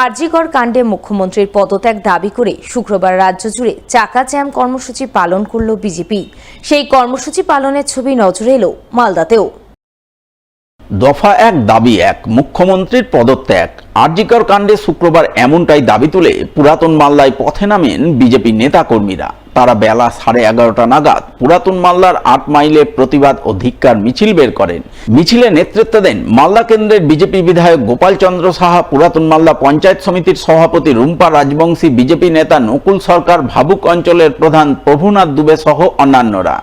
আরজিকর কাণ্ডে মুখ্যমন্ত্রীর পদত্যাগ দাবি করে শুক্রবার রাজ্য জুড়ে চাকা জ্যাম কর্মসূচি পালন করল বিজেপি। সেই কর্মসূচি পালনের ছবি নজরে এলো মালদাতেও। দফা এক দাবি এক, মুখ্যমন্ত্রীর পদত্যাগ। আরজিকর কাণ্ডে শুক্রবার এমনটাই দাবি তুলে পুরাতন মালদায় পথে নামেন বিজেপি নেতাকর্মীরা। তারা বেলা 11:30 নাগাদ পুরাতন মালদার 8 মাইলে প্রতিবাদ ও ধিক্কার মিছিল বের করেন। মিছিলে নেতৃত্ব দেন মালদা কেন্দ্রের বিজেপি বিধায়ক গোপাল চন্দ্র সাহা, পুরাতন মালদা পঞ্চায়েত সমিতির সভাপতি রুম্পা রাজবংশী, বিজেপি নেতা নকুল সরকার, ভাবুক অঞ্চলের প্রধান প্রভুনাথ দুবে সহ অন্যান্যরা।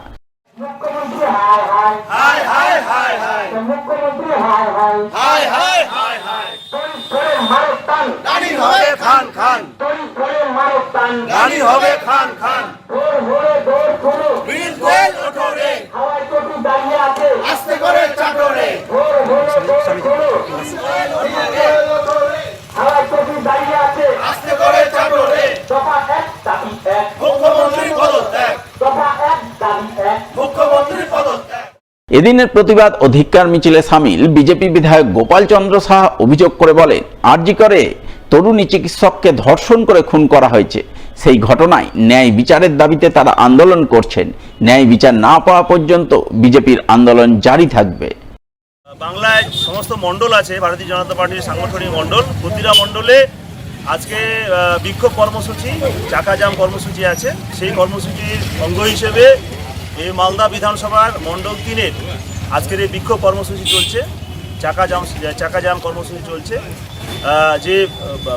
এদিনের প্রতিবাদ ও ধিক্কার মিছিলে সামিল বিজেপি বিধায়ক গোপাল চন্দ্র সাহা অভিযোগ করে বলেন, আরজিকরে তরুণী চিকিৎসককে ধর্ষণ করে খুন করা হয়েছে। সেই ঘটনায় ন্যায় বিচারের দাবিতে তারা আন্দোলন করছেন। ন্যায় বিচার না পাওয়া পর্যন্ত বিজেপির আন্দোলন জারি থাকবে। বাংলায় সমস্ত মণ্ডল আছে, ভারতীয় জনতা পার্টির সাংগঠনিক মণ্ডল, প্রতিটা মণ্ডলে আজকে বিক্ষোভ কর্মসূচি, চাকা জাম কর্মসূচি আছে। সেই কর্মসূচির অঙ্গ হিসেবে এই মালদা বিধানসভার মণ্ডল 3-এর আজকের এই বিক্ষোভ কর্মসূচি চলছে, চাকা জাম কর্মসূচি চলছে। যে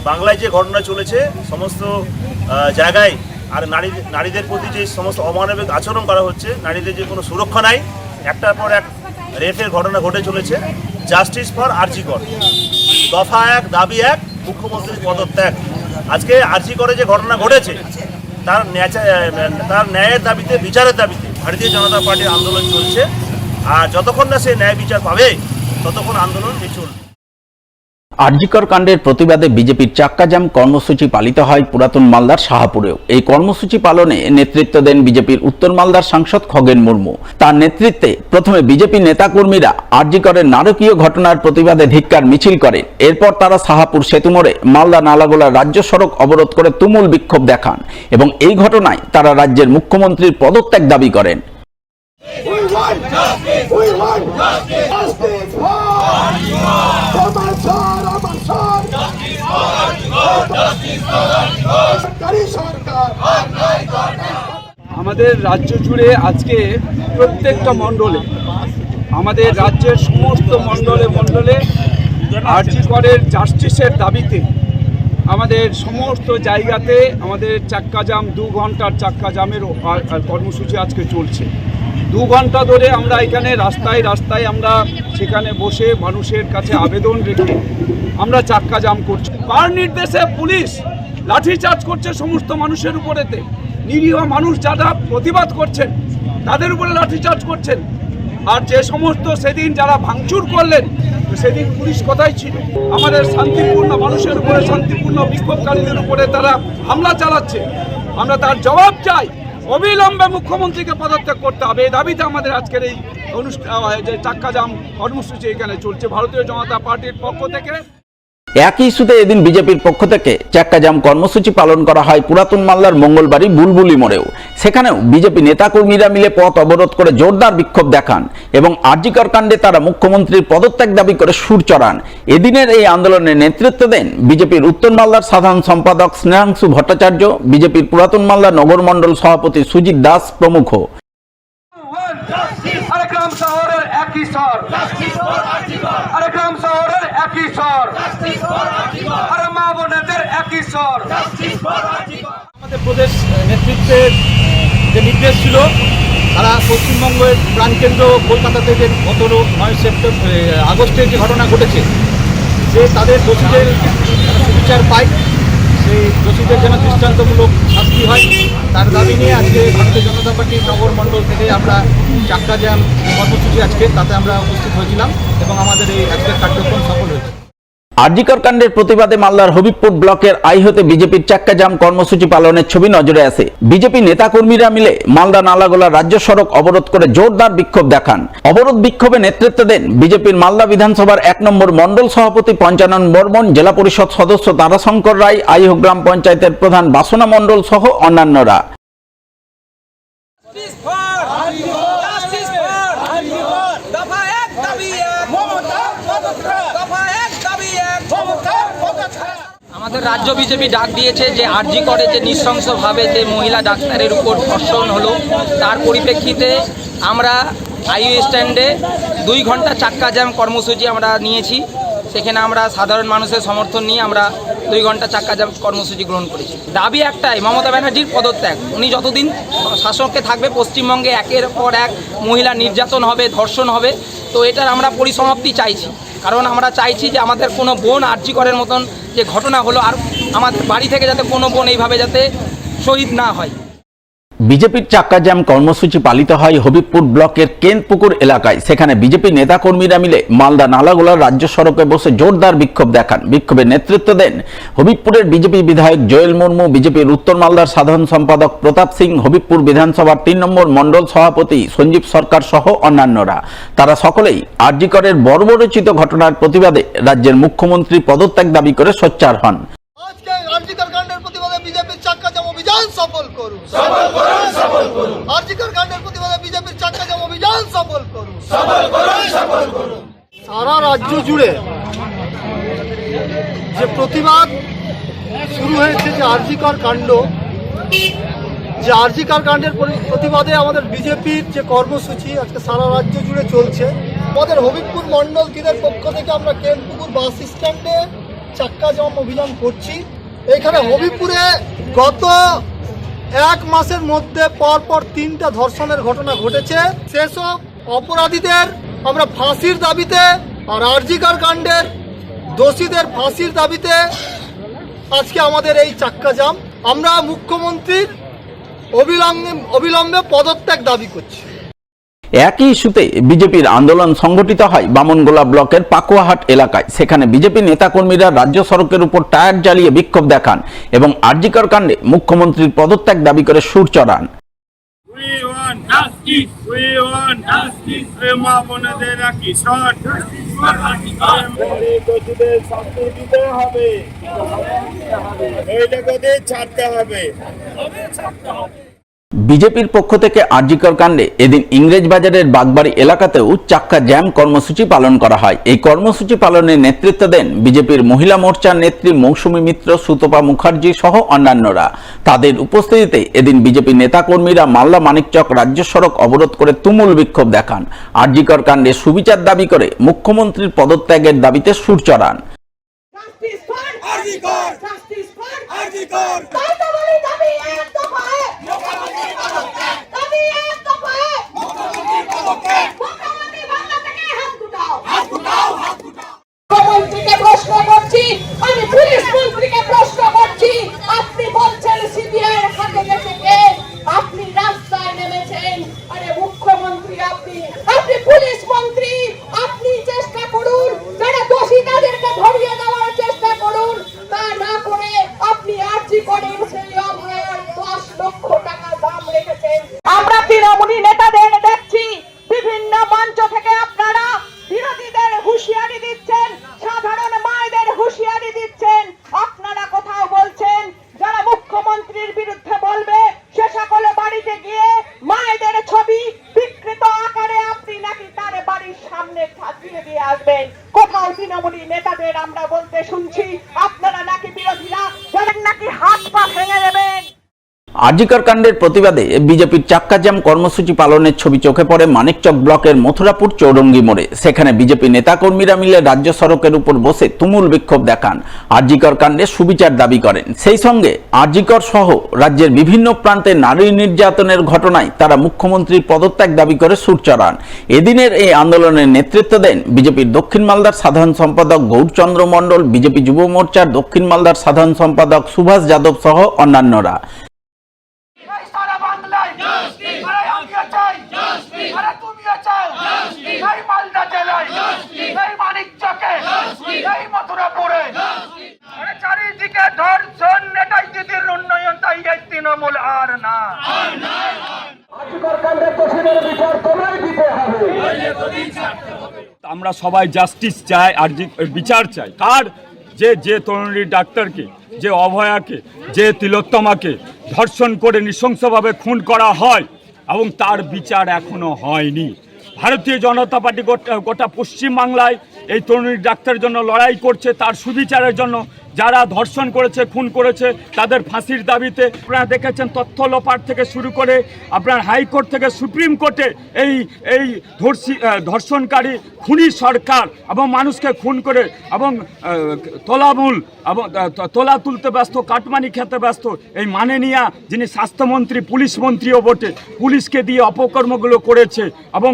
বাংলায় যে ঘটনা চলেছে সমস্ত জায়গায়, আর নারীদের প্রতি যে সমস্ত অমানবিক আচরণ করা হচ্ছে, নারীদের যে কোনো সুরক্ষা নাই, একটার পর এক রেপের ঘটনা ঘটে চলেছে। জাস্টিস ফর আরজিকর, দফা এক দাবি এক, মুখ্যমন্ত্রীর পদত্যাগ। আজকে আরজিকরে যে ঘটনা ঘটেছে তার ন্যায়ের দাবিতে, বিচারের দাবিতে ভারতীয় জনতা পার্টির আন্দোলন চলছে। আর যতক্ষণ না সে ন্যায় বিচার পাবে ততক্ষণ আন্দোলন চলবে। আরজিকর কাণ্ডের প্রতিবাদে বিজেপির চাক্কা জাম কর্মসূচি পালিত হয় পুরাতন মালদার শাহপুরেও। এই কর্মসূচি পালনে নেতৃত্ব দেন বিজেপির উত্তর মালদার সাংসদ খগেন মুর্মু। তার নেতৃত্বে প্রথমে বিজেপি নেতাকর্মীরা আরজিকরের নারকীয় ঘটনার প্রতিবাদে ধিক্কার মিছিল করেন। এরপর তারা শাহপুর সেতু মোড়ে মালদা নালাগোলা রাজ্য সড়ক অবরোধ করে তুমুল বিক্ষোভ দেখান এবং এই ঘটনায় তারা রাজ্যের মুখ্যমন্ত্রীর পদত্যাগ দাবি করেন। আমাদের রাজ্য জুড়ে আজকে প্রত্যেকটা মণ্ডলে, আমাদের রাজ্যের সমস্ত মণ্ডলে আরজিকরের জাস্টিসের দাবিতে আমাদের সমস্ত জায়গাতে আমাদের চাক্কা জাম, 2 ঘন্টার চাক্কা জামের কর্মসূচি আজকে চলছে। 2 ঘন্টা ধরে আমরা এখানে রাস্তায় আমরা সেখানে বসে মানুষের কাছে আবেদন রেখে আমরা চাক্কা জাম করছি। কার নির্দেশে পুলিশ লাঠিচার্জ করছে সমস্ত মানুষের উপরেতে? নিরীহ মানুষ যারা প্রতিবাদ করছেন তাদের উপরে লাঠিচার্জ করছেন। আর যে সমস্ত সেদিন যারা ভাঙচুর করলেন, সেদিন পুলিশ কোথায় ছিল? আমাদের শান্তিপূর্ণ মানুষের উপরে, শান্তিপূর্ণ বিক্ষোভকারীদের উপরে তারা হামলা চালাচ্ছে। আমরা তার জবাব চাই। অবিলম্বে মুখ্যমন্ত্রীকে পদত্যাগ করতে হবে। এই দাবিতে আমাদের আজকের এই যে চাক্কা জাম কর্মসূচি এখানে চলছে ভারতীয় জনতা পার্টির পক্ষ থেকে। একই ইস্যুতে এদিন বিজেপির পক্ষ থেকে চাক্কা জাম কর্মসূচি পালন করা হয় পুরাতন মালদার মঙ্গলবাড়ি বুলবুলি মোড়েও। সেখানেও বিজেপি নেতাকর্মীরা মিলে পথ অবরোধ করে জোরদার বিক্ষোভ দেখান এবং আরজিকর কাণ্ডে তারা মুখ্যমন্ত্রীর পদত্যাগ দাবি করে সুর চড়ান। এদিনের এই আন্দোলনে নেতৃত্ব দেন বিজেপির উত্তর মালদার সাধারণ সম্পাদক স্নেহাংশু ভট্টাচার্য, বিজেপির পুরাতন মালদা নগর মণ্ডল সভাপতি সুজিত দাস প্রমুখ। আমাদের প্রদেশ নেতৃত্বের যে নির্দেশ ছিল, তারা পশ্চিমবঙ্গের প্রাণকেন্দ্র কলকাতাতে যে গত 9 আগস্টে যে ঘটনা ঘটেছে, যে তাদের দোষীদের বিচার পায়, সেই দোষীদের যেন দৃষ্টান্তমূলক শাস্তি হয়, তার দাবি নিয়ে আজকে ভারতীয় জনতা পার্টির নগর মণ্ডল থেকে আমরা চাক্কা জ্যাম কর্মসূচি আজকে তাতে আমরা উপস্থিত হয়েছিলাম এবং আমাদের এই আজকের কার্যক্রম সফল হয়েছে। আরজিকর কাণ্ডের প্রতিবাদে মালদার হবিবপুর ব্লকের আইহতে বিজেপির চাক্কা জাম কর্মসূচি পালনের ছবি নজরে আসে। বিজেপি নেতাকর্মীরা মিলে মালদা নালাগোলা রাজ্য সড়ক অবরোধ করে জোরদার বিক্ষোভ দেখান। অবরোধ বিক্ষোভে নেতৃত্ব দেন বিজেপির মালদা বিধানসভার 1 নম্বর মণ্ডল সভাপতি পঞ্চানন বর্মন, জেলা পরিষদ সদস্য তারাশঙ্কর রায়, আইহ গ্রাম পঞ্চায়েতের প্রধান বাসনা মণ্ডল সহ অন্যান্যরা। আমাদের রাজ্য বিজেপি ডাক দিয়েছে যে আরজি করে যে নৃশংসভাবে যে মহিলা ডাক্তারের উপর ধর্ষণ হলো, তার পরিপ্রেক্ষিতে আমরা আইইউ স্ট্যান্ডে 2 ঘন্টা চাক্কা জ্যাম কর্মসূচি আমরা নিয়েছি। সেখানে আমরা সাধারণ মানুষের সমর্থন নিয়ে আমরা 2 ঘন্টা চাক্কা জ্যাম কর্মসূচি গ্রহণ করেছি। দাবি একটাই, মমতা ব্যানার্জির পদত্যাগ। উনি যতদিন শাসকে থাকবে পশ্চিমবঙ্গে একের পর এক মহিলা নির্যাতন হবে, ধর্ষণ হবে। তো এটার আমরা পরিসমাপ্তি চাইছি, কারণ আমরা চাইছি যে আমাদের কোনো বোন আরজি করের মতন যে ঘটনা হলো আর আমাদের বাড়ি থেকে যাতে কোনো বোন এইভাবে যাতে শহীদ না হয়। বিজেপির চাক্কা জ্যাম কর্মসূচি পালিত হয় হবিবপুর ব্লকের কেনপুকুর এলাকায়। সেখানে বিজেপি নেতাকর্মীরা মিলে মালদা নালাগোলা রাজ্য সড়কে বসে জোরদার বিক্ষোভ দেখান। বিক্ষোভে নেতৃত্ব দেন হবিবপুরের বিজেপি বিধায়ক জয়েল মুর্মু, বিজেপির উত্তর মালদার সাধারণ সম্পাদক প্রতাপ সিং, হবিবপুর বিধানসভার 3 নম্বর মণ্ডল সভাপতি সঞ্জীব সরকার সহ অন্যান্যরা। তারা সকলেই আরজি করের বর্বরোচিত ঘটনার প্রতিবাদে রাজ্যের মুখ্যমন্ত্রী পদত্যাগ দাবি করে সোচ্চার হন। আজকে আরজিকর কাণ্ডের প্রতিবাদে বিজেপির চাক্কা জাম অভিযান সফল করুন, সফল করুন, সফল করুন। আরজিকর কাণ্ডের প্রতিবাদে বিজেপির চাক্কা জাম অভিযান সফল করুন, সফল করুন, সফল করুন। সারা রাজ্য জুড়ে যে প্রতিবাদ শুরু হয়েছে যে আরজিকর কাণ্ড, যে আরজিকর কাণ্ডের প্রতিবাদে আমাদের বিজেপির যে কর্মসূচি আজকে সারা রাজ্য জুড়ে চলছে। আমাদের হবিবপুর মণ্ডলদের পক্ষ থেকে আমরা কেনপুকুর বাস স্ট্যান্ডে চাক্কা জাম অভিযান করছি। এখানে হবিবপুরে গত 1 মাসের মধ্যে পরপর 3টা ধর্ষণের ঘটনা ঘটেছে। সেসব অপরাধীদের আমরা ফাঁসির দাবিতে আর আরজিকর কাণ্ডের দোষীদের ফাঁসির দাবিতে আজকে আমাদের এই চাক্কা জাম। আমরা মুখ্যমন্ত্রীর অবিলম্বে পদত্যাগ দাবি করছি। একই ইস্যুতে বিজেপির আন্দোলন সংগঠিত হয় বামনগোলা ব্লকের পাকুয়াহাট এলাকায়। সেখানে বিজেপি নেতাকর্মীরা রাজ্য সড়কের উপর টায়ার জ্বালিয়ে বিক্ষোভ দেখান এবং আরজিকর কাণ্ডে মুখ্যমন্ত্রীর পদত্যাগ দাবি করে সুর চড়ান। বিজেপির পক্ষ থেকে আরজিকর কাণ্ডে এদিন ইংরেজবাজারের বাগবাড়ি এলাকাতেও চাক্কা জ্যাম কর্মসূচি পালন করা হয়। এই কর্মসূচি পালনে নেতৃত্ব দেন বিজেপির মহিলা মোর্চার নেত্রী মৌসুমী মিত্র, সুতপা মুখার্জি সহ অন্যান্যরা। তাদের উপস্থিতিতে এদিন বিজেপি নেতাকর্মীরা মালদা মানিকচক রাজ্য সড়ক অবরোধ করে তুমুল বিক্ষোভ দেখান। আরজিকর কাণ্ডে সুবিচার দাবি করে মুখ্যমন্ত্রীর পদত্যাগের দাবিতে সুর চড়ান। প্রশ্ন করছি, আমি পুলিশ মন্ত্রীকে প্রশ্ন করছি, আপনি বলছেন সিবিআই এর হাতে গেছে কে? আপনি রাস্তায় নেমেছেন। আরে মুখ্যমন্ত্রী, আপনি পুলিশ মন্ত্রী, আপনি চেষ্টা করুন যারা দোষী তাদেরকে ধরিয়ে দেওয়ার চেষ্টা করুন। তা না করে আপনি আরজি করেন সেই অভয়ার 10 লক্ষ টাকা দাম রেখেছেন। আমরা তৃণমূলী নেতাদের দেখছি বিভিন্ন মঞ্চ থেকে আপনারা বিরোধীদের হুঁশিয়ারি দিচ্ছেন, সাধারণ মায়েদের হুঁশিয়ারি দিচ্ছেন। আপনারা কোথাও বলছেন যারা মুখ্যমন্ত্রীর বিরুদ্ধে বলবে সে সকলে বাড়িতে গিয়ে মায়েদের ছবি বিকৃত আকারে আপনি নাকি তার বাড়ির সামনে সাজিয়ে দিয়ে আসবেন। কোথাও তৃণমূলী নেতাদের আমরা বলতে শুনছি আপনারা নাকি বিরোধীরা যারা নাকি হাত পা ভেঙে দেবেন। আরজিকর কাণ্ডের প্রতিবাদে বিজেপির চাক্কা জ্যাম কর্মসূচি পালনের ছবি চোখে পড়ে মানিকচক ব্লকের মথুরাপুর চৌরঙ্গি মোড়ে। সেখানে বিজেপি নেতাকর্মীরা মিলে রাজ্য সড়কের উপর বসে তুমুল বিক্ষোভ দেখান, আরজিকর কাণ্ডে সুবিচার দাবি করেন। সেই সঙ্গে আরজিকর সহ রাজ্যের বিভিন্ন প্রান্তে নারী নির্যাতনের ঘটনায় তারা মুখ্যমন্ত্রীর পদত্যাগ দাবি করে সুর চড়ান। এদিনের এই আন্দোলনের নেতৃত্ব দেন বিজেপির দক্ষিণ মালদার সাধারণ সম্পাদক গৌরচন্দ্র মণ্ডল, বিজেপি যুব মোর্চার দক্ষিণ মালদার সাধারণ সম্পাদক সুভাষ যাদব সহ অন্যান্যরা। মানিকচকে, মথুরাপুরে চারিদিকে ধর্ষণ, নেতাই দিদির উন্নয়ন, তাই এই তৃণমূল আর না। আমরা সবাই জাস্টিস চাই আর বিচার চাই। কার যে তরুণী ডাক্তারকে, যে অভয়াকে, যে তিলোত্তমাকে ধর্ষণ করে নৃশংসভাবে খুন করা হয় এবং তার বিচার এখনো হয়নি। ভারতীয় জনতা পার্টি গোটা পশ্চিমবাংলায় এই তরুণী ডাক্তারের জন্য লড়াই করছে, তার সুবিচারের জন্য। যারা ধর্ষণ করেছে, খুন করেছে, তাদের ফাঁসির দাবিতে আপনারা দেখেছেন তথ্য লোপাট থেকে শুরু করে আপনার হাইকোর্ট থেকে সুপ্রিম কোর্টে এই ধর্ষণকারী খুনি সরকার এবং মানুষকে খুন করে এবং তোলা তুলতে ব্যস্ত, কাটমানি খেতে ব্যস্ত এই মাননীয়া যিনি স্বাস্থ্যমন্ত্রী, পুলিশ মন্ত্রীও বটে, পুলিশকে দিয়ে অপকর্মগুলো করেছে এবং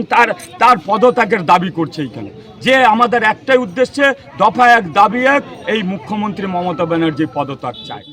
তার পদত্যাগের দাবি করছে এইখানে। যে আমাদের একটাই উদ্দেশ্যে, দফা 1 দাবি 1, এই মুখ্যমন্ত্রী মমতা ব্যানার্জি পদত্যাগ চায়।